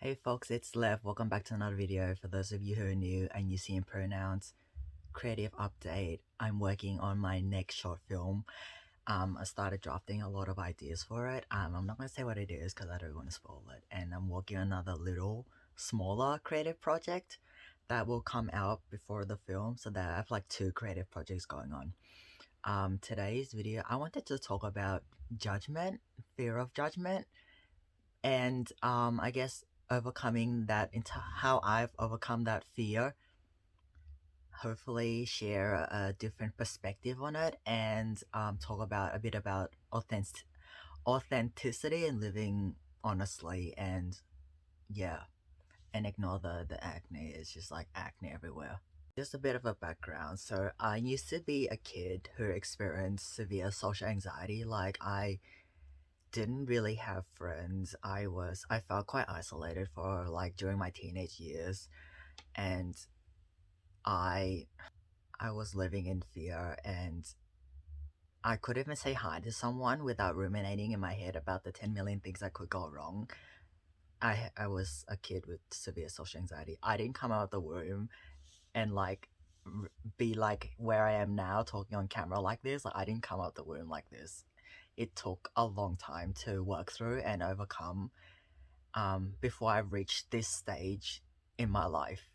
Hey folks, it's Lev. Welcome back to another video. For those of you who are new and you see in pronouns, creative update. I'm working on my next short film. I started drafting a lot of ideas for it. I'm not going to say what it is because I don't want to spoil it. And I'm working on another little, smaller creative project that will come out before the film, so that I have like two creative projects going on. Today's video, I wanted to talk about judgment, fear of judgment, and I guess overcoming that, into how I've overcome that fear. Hopefully share a different perspective on it, and talk about a bit about authenticity and living honestly, and yeah, and ignore the acne. It's just like acne everywhere. Just a bit of a background. So I used to be a kid who experienced severe social anxiety. Like, I didn't really have friends. I felt quite isolated for like during my teenage years, and I I was living in fear, and I couldn't even say hi to someone without ruminating in my head about the 10 million things that could go wrong. I was a kid with severe social anxiety. I didn't come out of the womb and like be like where I am now talking on camera like this. Like, I didn't come out of the womb like this. It took a long time to work through and overcome before I reached this stage in my life.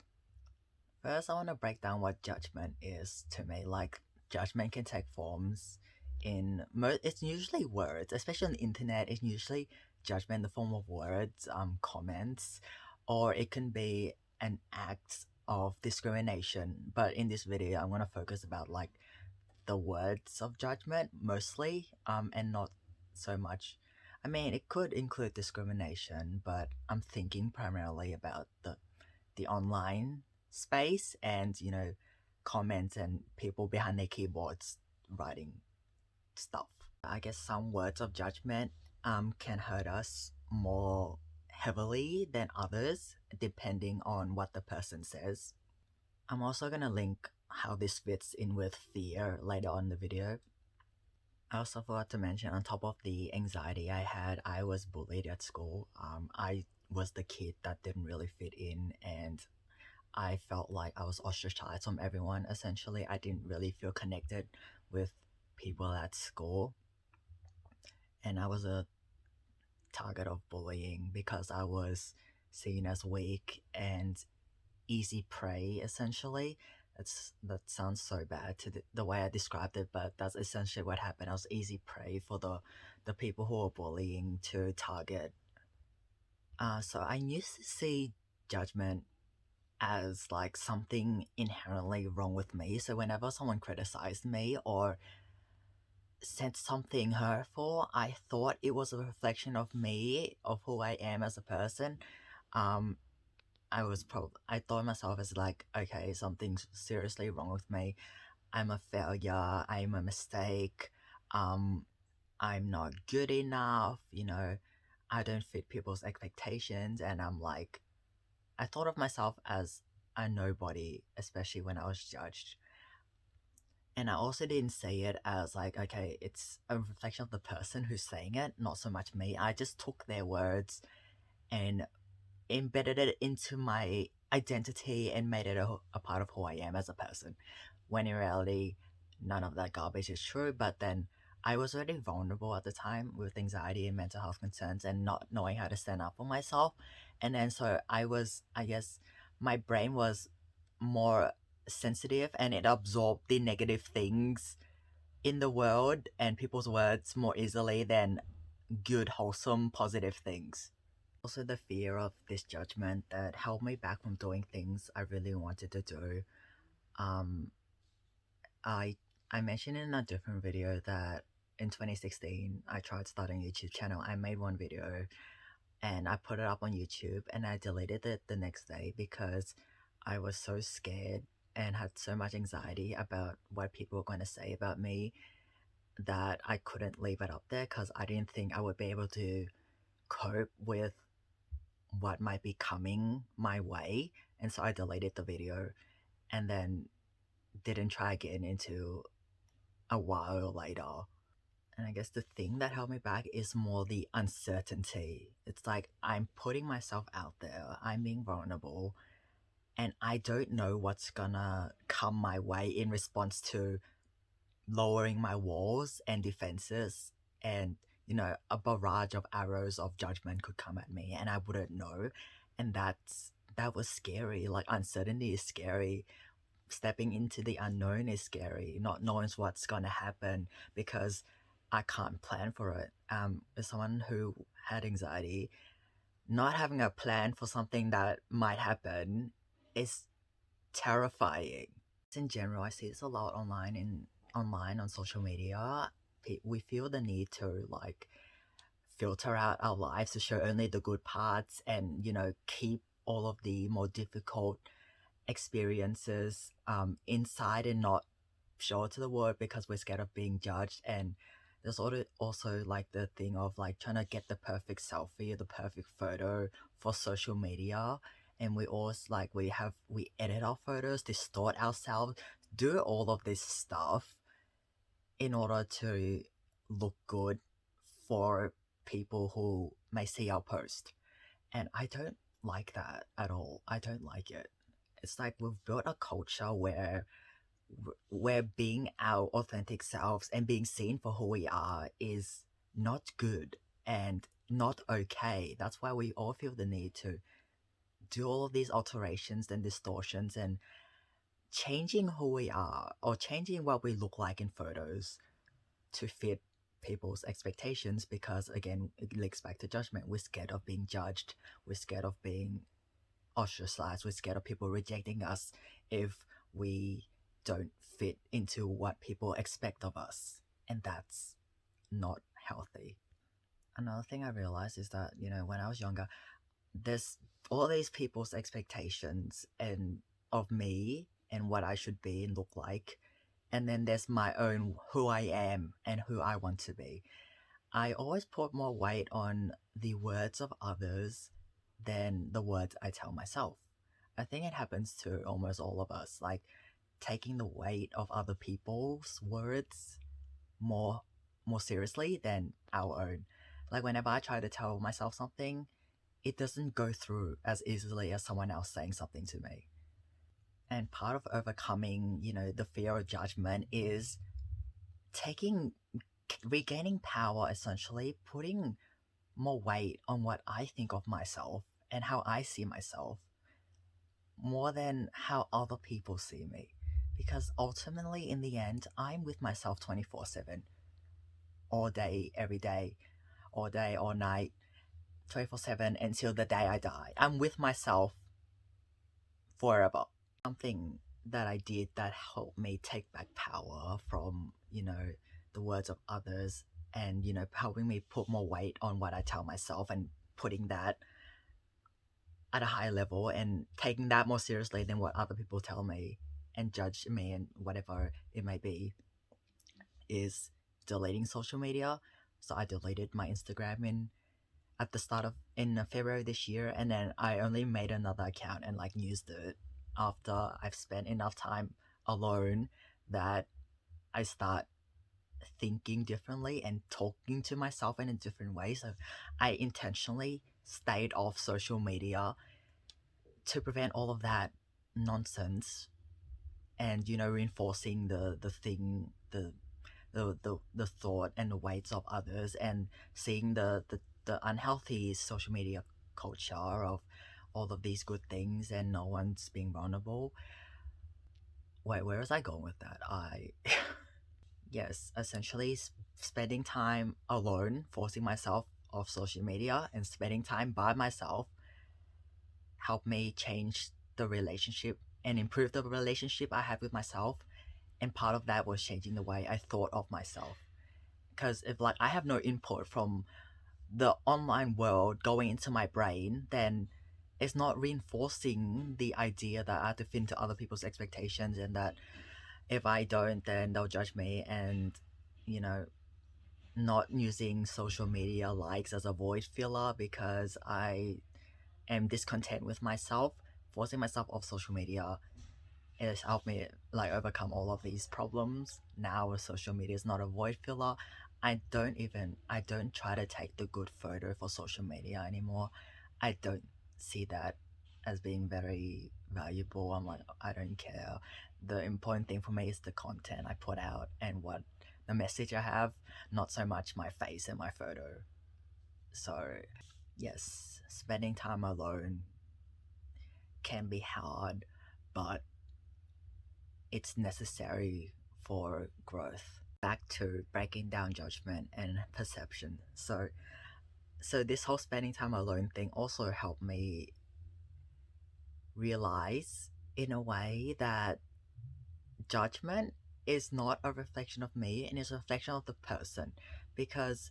First, I want to break down what judgment is to me. Like, judgment can take forms in it's usually words, especially on the internet. It's usually judgment in the form of words, comments, or it can be an act of discrimination. But in this video, I'm going to focus about like the words of judgment mostly, and not so much. I mean, it could include discrimination, but I'm thinking primarily about the online space, and comments and people behind their keyboards writing stuff. I guess some words of judgment can hurt us more heavily than others, depending on what the person says. I'm also gonna link how this fits in with fear later on in the video. I also forgot to mention, on top of the anxiety I had, I was bullied at school. I was the kid that didn't really fit in, and I felt like I was ostracized from everyone. Essentially, I didn't really feel connected with people at school, and I was a target of bullying because I was seen as weak and easy prey, essentially. That sounds so bad to the way I described it, but that's essentially what happened. I was easy prey for the people who were bullying to target. So I used to see judgment as like something inherently wrong with me. So whenever someone criticized me or said something hurtful, I thought it was a reflection of me, of who I am as a person. Um, I thought myself as like, okay, something's seriously wrong with me. I'm a failure. I'm a mistake. Um, I'm not good enough. I don't fit people's expectations, and I thought of myself as a nobody, especially when I was judged. And I also didn't say it as like, okay, it's a reflection of the person who's saying it, not so much me. I just took their words and embedded it into my identity and made it a part of who I am as a person. When in reality, none of that garbage is true. But then I was already vulnerable at the time with anxiety and mental health concerns and not knowing how to stand up for myself. And then so I guess my brain was more sensitive, and it absorbed the negative things in the world and people's words more easily than good, wholesome, positive things. Also, the fear of this judgment that held me back from doing things I really wanted to do. Um, I I mentioned in a different video that in 2016 I tried starting a YouTube channel. I made one video and I put it up on YouTube, and I deleted it the next day because I was so scared and had so much anxiety about what people were going to say about me that I couldn't leave it up there because I didn't think I would be able to cope with what might be coming my way. And so I deleted the video and then didn't try again until a while later. And I guess the thing that held me back is more the uncertainty. It's like I'm putting myself out there, I'm being vulnerable, and I don't know what's gonna come my way in response to lowering my walls and defenses. And, a barrage of arrows of judgment could come at me, and I wouldn't know. And that was scary. Like, uncertainty is scary. Stepping into the unknown is scary. Not knowing what's gonna happen because I can't plan for it. As someone who had anxiety, not having a plan for something that might happen is terrifying. In general, I see this a lot online on social media. We feel the need to like filter out our lives to show only the good parts, and keep all of the more difficult experiences inside and not show it to the world because we're scared of being judged. And there's also like the thing of like trying to get the perfect selfie or the perfect photo for social media. And we always like we edit our photos, distort ourselves, do all of this stuff in order to look good for people who may see our post. And I don't like that at all. I don't like it. It's like we've built a culture where being our authentic selves and being seen for who we are is not good and not okay. That's why we all feel the need to do all of these alterations and distortions and changing who we are or changing what we look like in photos to fit people's expectations, because again it links back to judgment. We're scared of being judged, we're scared of being ostracized, we're scared of people rejecting us if we don't fit into what people expect of us, and that's not healthy. Another thing I realized is that when I was younger, there's all these people's expectations and of me and what I should be and look like, and then there's my own who I am and who I want to be. I always put more weight on the words of others than the words I tell myself. I think it happens to almost all of us, like taking the weight of other people's words more more seriously than our own. Like whenever I try to tell myself something, it doesn't go through as easily as someone else saying something to me. And part of overcoming, the fear of judgment is taking regaining power, essentially putting more weight on what I think of myself and how I see myself more than how other people see me. Because ultimately, in the end, I'm with myself 24/7, all day, every day, all night, 24/7 until the day I die. I'm with myself forever. Something that I did that helped me take back power from, the words of others, and, helping me put more weight on what I tell myself and putting that at a high level and taking that more seriously than what other people tell me and judge me and whatever it may be, is deleting social media. So I deleted my Instagram at the start of in February this year, and then I only made another account and like used it after I've spent enough time alone that I start thinking differently and talking to myself in a different way. So I intentionally stayed off social media to prevent all of that nonsense, and reinforcing the thing the thought and the weights of others, and seeing the unhealthy social media culture of all of these good things and no one's being vulnerable. Wait, where was I going with that? Yes, essentially spending time alone, forcing myself off social media and spending time by myself helped me change the relationship and improve the relationship I have with myself. And part of that was changing the way I thought of myself. Because if like I have no input from the online world going into my brain, then it's not reinforcing the idea that I have to fit into other people's expectations, and that if I don't, then they'll judge me. And you know, not using social media likes as a void filler because I am discontent with myself. Forcing myself off social media has helped me like overcome all of these problems. Now social media is not a void filler. I don't try to take the good photo for social media anymore. I don't see that as being very valuable. I'm like, I don't care. The important thing for me is the content I put out and what the message I have, not so much my face and my photo. So yes, spending time alone can be hard, but it's necessary for growth. Back to breaking down judgment and perception. So this whole spending time alone thing also helped me realize in a way that judgment is not a reflection of me and is a reflection of the person, because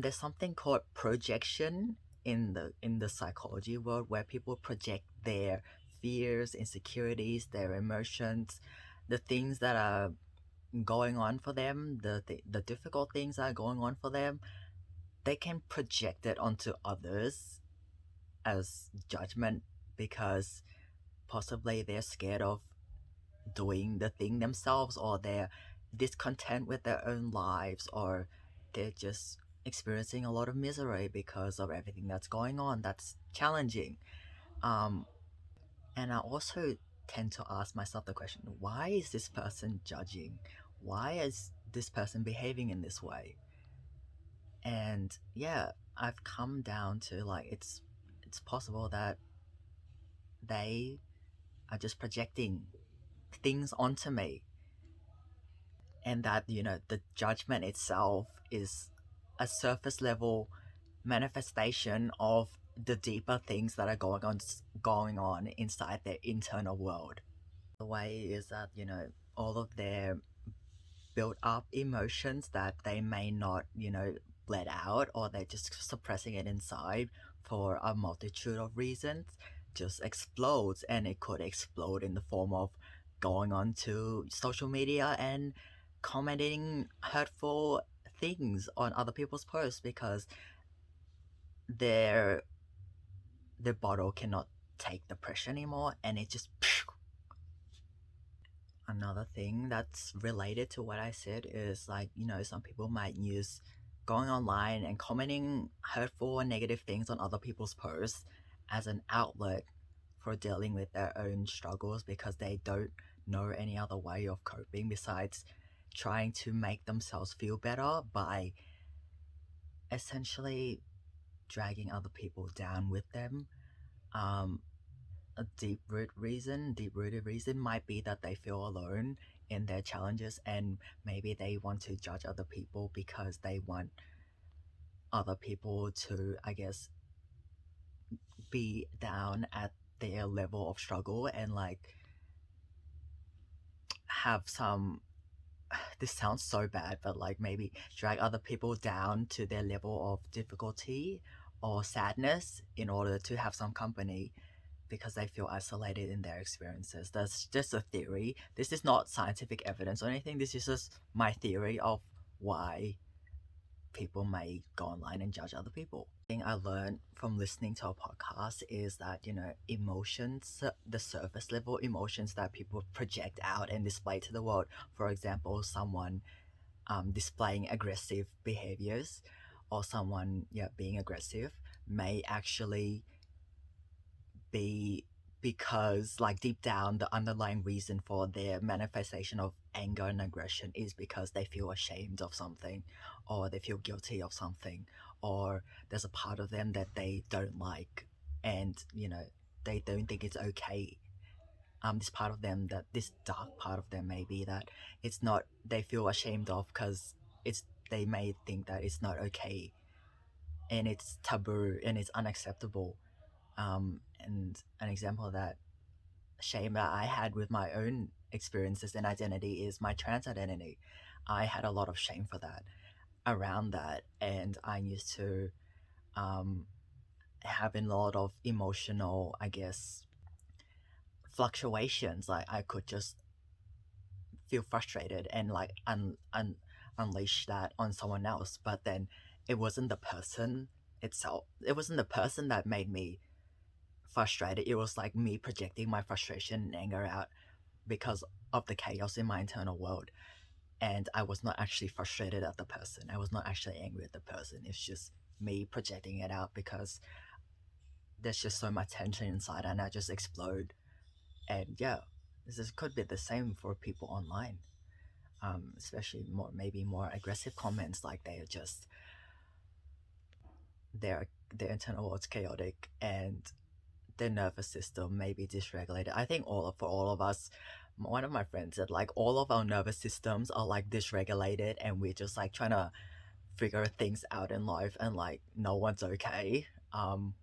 there's something called projection in the psychology world, where people project their fears, insecurities, their emotions, the things that are going on for them, the difficult things that are going on for them. They can project it onto others as judgment, because possibly they're scared of doing the thing themselves, or they're discontent with their own lives, or they're just experiencing a lot of misery because of everything that's going on that's challenging. um and I also tend to ask myself the question, why is this person judging? Why is this person behaving in this way? And yeah, I've come down to like, it's possible that they are just projecting things onto me, and that, you know, the judgment itself is a surface level manifestation of the deeper things that are going on inside their internal world. The way is that, you know, all of their built up emotions that they may not, you know, let out, or they're just suppressing it inside for a multitude of reasons, just explodes. And it could explode in the form of going on to social media and commenting hurtful things on other people's posts, because their their bottle cannot take the pressure anymore, and it just another thing that's related to what I said is, like, you know, some people might use going online and commenting hurtful and negative things on other people's posts as an outlet for dealing with their own struggles, because they don't know any other way of coping besides trying to make themselves feel better by essentially dragging other people down with them. Um, a deep rooted reason might be that they feel alone in their challenges, and maybe they want to judge other people because they want other people to, I guess, be down at their level of struggle, and like have some this sounds so bad, but like maybe drag other people down to their level of difficulty or sadness in order to have some company, because they feel isolated in their experiences. That's just a theory. This is not scientific evidence or anything. This is just my theory of why people may go online and judge other people. The thing I learned from listening to a podcast is that, you know, emotions, the surface level emotions that people project out and display to the world, for example, someone displaying aggressive behaviors, or someone, yeah, being aggressive, may actually be because, like, deep down the underlying reason for their manifestation of anger and aggression is because they feel ashamed of something, or they feel guilty of something, or there's a part of them that they don't like, and, you know, they don't think it's okay. This part of them, that this dark part of them, may be that it's not, they feel ashamed of because it's, they may think that it's not okay, and it's taboo and it's unacceptable. And an example of that shame that I had with my own experiences and identity is my trans identity. I had a lot of shame for that, around that, and I used to um, have a lot of emotional, I guess, fluctuations. Like, I could just feel frustrated and like unleash that on someone else, but then it wasn't the person itself. It wasn't the person that made me frustrated. It was like me projecting my frustration and anger out because of the chaos in my internal world. And I was not actually frustrated at the person. I was not actually angry at the person. It's just me projecting it out because there's just so much tension inside and I just explode. And yeah, this could be the same for people online. Especially more maybe more aggressive comments like they are just their internal world's chaotic and their nervous system may be dysregulated. I think for all of us, one of my friends said like all of our nervous systems are like dysregulated and we're just like trying to figure things out in life and like no one's okay.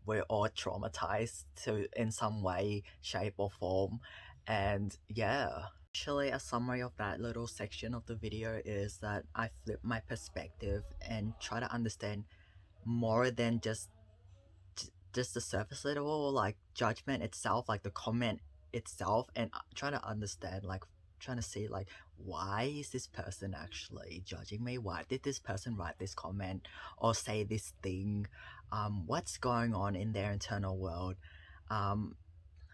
We're all traumatized to in some way, shape or form. And yeah. Actually, a summary of that little section of the video is that I flip my perspective and try to understand more than just the surface level, like judgment itself, like the comment itself, and trying to understand, like trying to see like why is this person actually judging me? Why did this person write this comment or say this thing? What's going on in their internal world? Um,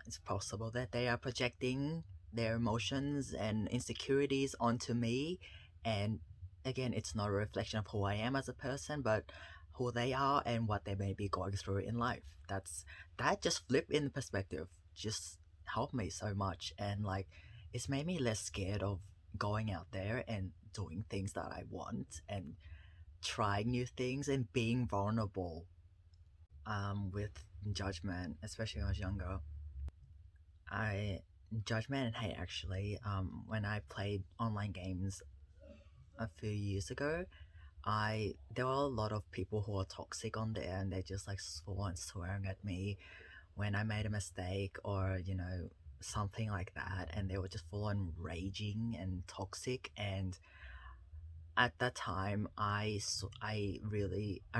it's possible that they are projecting their emotions and insecurities onto me. And again, it's not a reflection of who I am as a person, but who they are and what they may be going through in life. That just flip in perspective just helped me so much. And like, it's made me less scared of going out there and doing things that I want and trying new things and being vulnerable with judgment, especially when I was younger. I Judgment and hate actually. When I played online games a few years ago, I there were a lot of people who were toxic on there, and they just like swore and swearing at me when I made a mistake or something like that, and they were just full on raging and toxic. And at that time, I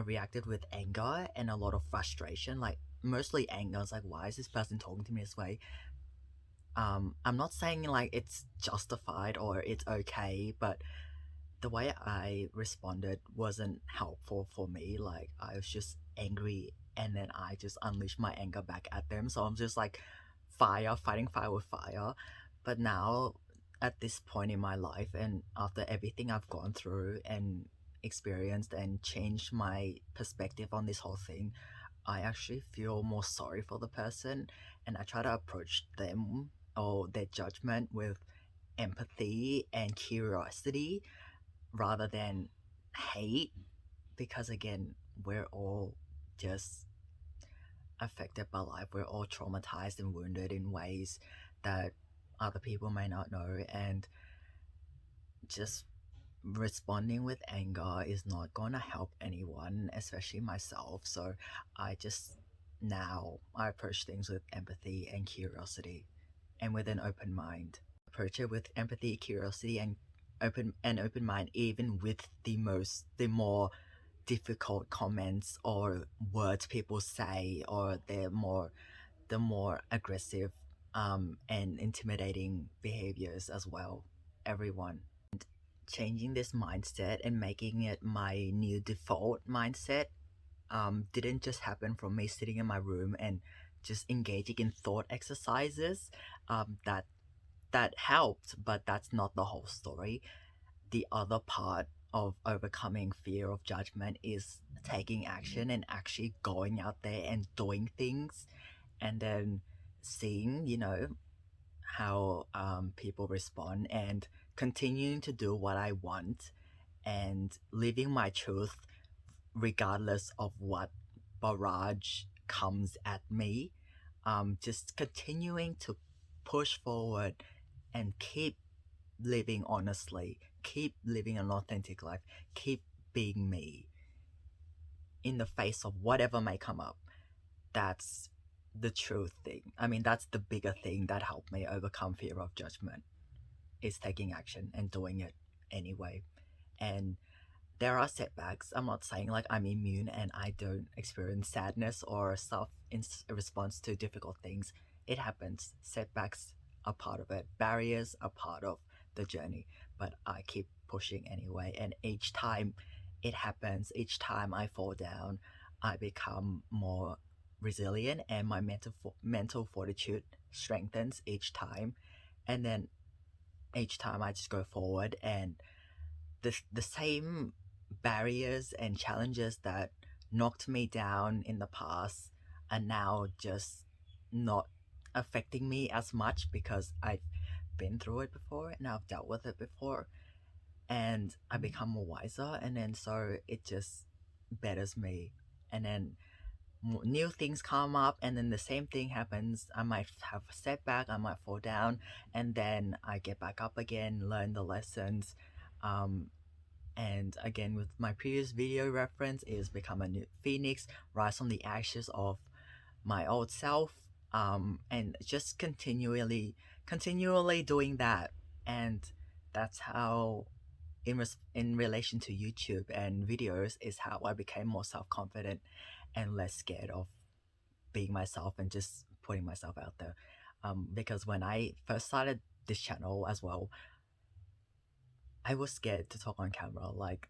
reacted with anger and a lot of frustration, like mostly anger. I was like, why is this person talking to me this way? I'm not saying like it's justified or it's okay, but the way I responded wasn't helpful for me. Like I was just angry and then I just unleashed my anger back at them. So I'm just like fighting fire with fire. But now at this point in my life and after everything I've gone through and experienced and changed my perspective on this whole thing, I actually feel more sorry for the person and I try to approach them or their judgment with empathy and curiosity rather than hate, because again, we're all just affected by life. We're all traumatized and wounded in ways that other people may not know, and just responding with anger is not going to help anyone, especially myself. So I just now I approach things with empathy and curiosity and with an open mind. Approach it with empathy, curiosity, and open mind, even with the more difficult comments or words people say, or the more aggressive and intimidating behaviors as well. Everyone. Changing this mindset and making it my new default mindset didn't just happen from me sitting in my room and just engaging in thought exercises. That helped, but that's not the whole story. The other part of overcoming fear of judgment is taking action and actually going out there and doing things, and then seeing how people respond and continuing to do what I want and living my truth regardless of what barrage comes at me. Just continuing to push forward and keep living honestly, keep living an authentic life, keep being me in the face of whatever may come up. That's the true thing. I mean, that's the bigger thing that helped me overcome fear of judgment is taking action and doing it anyway. And there are setbacks. I'm not saying like I'm immune and I don't experience sadness or stuff in response to difficult things. It happens. Setbacks are part of it. Barriers are part of the journey. But I keep pushing anyway. And each time it happens, each time I fall down, I become more resilient and my mental fortitude strengthens each time. And then each time I just go forward and the same barriers and challenges that knocked me down in the past are now just not affecting me as much because I've been through it before and I've dealt with it before, and I become more wiser, and then so it just betters me. And then new things come up, and then the same thing happens. I might have a setback, I might fall down, and then I get back up again, learn the lessons. Um, and again, with my previous video reference, is become a new phoenix, rise from the ashes of my old self. And just continually doing that. And that's how, in relation to YouTube and videos, is how I became more self-confident and less scared of being myself and just putting myself out there. Because when I first started this channel as well, I was scared to talk on camera. Like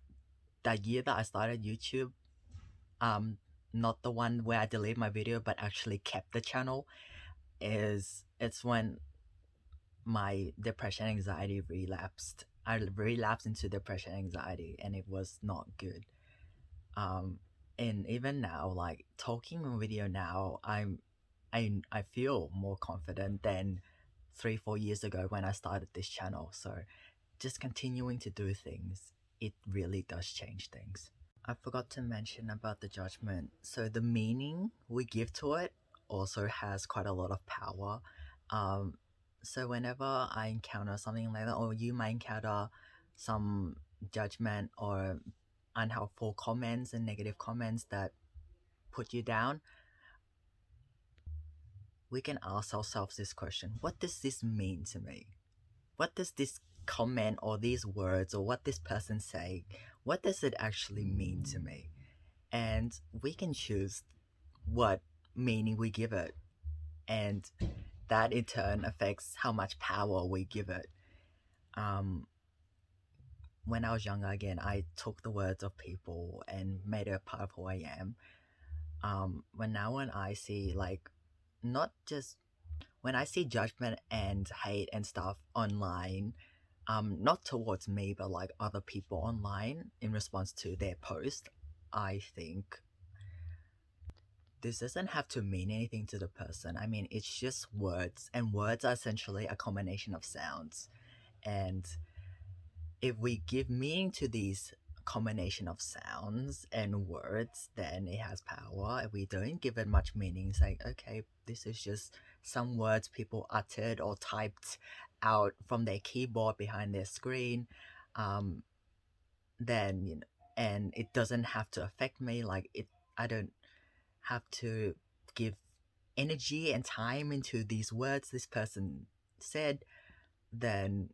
that year that I started YouTube, um, not the one where I deleted my video, but actually kept the channel, it's when my depression anxiety relapsed. I relapsed into depression anxiety, and it was not good. Um, and even now, like talking on video now, I feel more confident than 3-4 years ago when I started this channel. So just continuing to do things, it really does change things. I forgot to mention about the judgment. So the meaning we give to it also has quite a lot of power. Um, so whenever I encounter something like that, or you might encounter some judgment or unhelpful comments and negative comments that put you down, we can ask ourselves this question: what does this mean to me? What does this comment or these words or what this person say, what does it actually mean to me? And we can choose what meaning we give it, and that in turn affects how much power we give it. um when I was younger, again, I took the words of people and made it a part of who I am. When I see, like, not just when I see judgment and hate and stuff online, not towards me but like other people online in response to their post, I think this doesn't have to mean anything to the person. I mean, it's just words, and words are essentially a combination of sounds. And if we give meaning to these combination of sounds and words, then it has power. If we don't give it much meaning, it's like, okay, this is just some words people uttered or typed out from their keyboard behind their screen. um, then, and it doesn't have to affect me. Like, I don't have to give energy and time into these words this person said. Then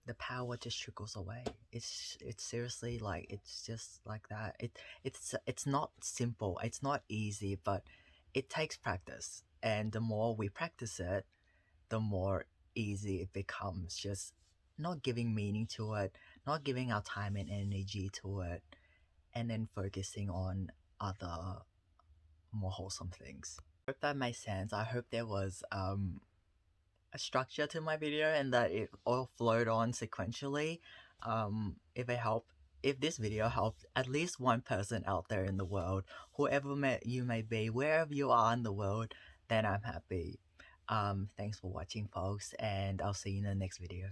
the power just trickles away. It's seriously, like, it's just like that. It's not simple, it's not easy, but it takes practice, and the more we practice it, the more easy it becomes. Just not giving meaning to it, not giving our time and energy to it, and then focusing on other more wholesome things. I hope that made sense. I hope there was a structure to my video and that it all flowed on sequentially. If it helped, if this video helped at least one person out there in the world, whoever you may be, wherever you are in the world, then I'm happy. Thanks for watching, folks, and I'll see you in the next video.